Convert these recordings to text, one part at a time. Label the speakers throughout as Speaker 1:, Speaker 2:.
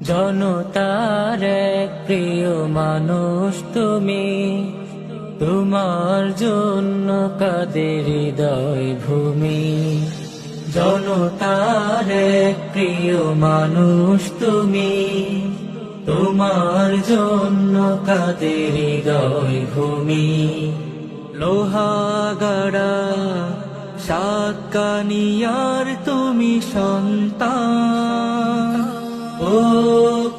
Speaker 1: জনতার এক প্রিয় মানুষ তুমি, তোমার জন্য কাঁদে হৃদয় ভূমি। জনতার এক প্রিয় মানুষ তুমি, তোমার জন্য কাঁদে হৃদয় ভূমি। লোহাগাড়া সাতকানিয়ার তুমি সন্তান, ও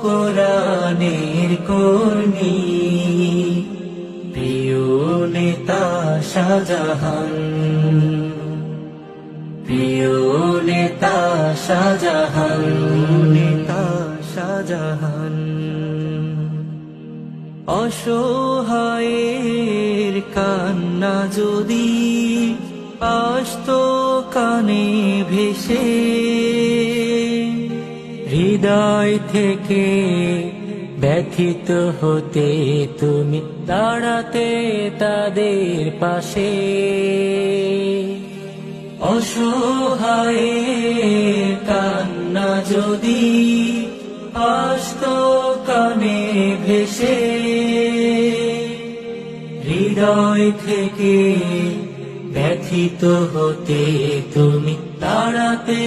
Speaker 1: কোরআনের কর্মী, প্রিয় নেতা শাহজাহান, প্রিয় নেতা শাহজাহান, নেতা শাহজাহান। অসহায়ের কান্না যদি আসতো কানে ভেসে, হৃদয় থেকে ব্যথিত হতে তুমি দাঁড়াতে তাদের পাশে। অসহায়ের কান্না যদি আসতো কানে ভেসে, হৃদয় থেকে ব্যথিত হতে তুমি দাঁড়াতে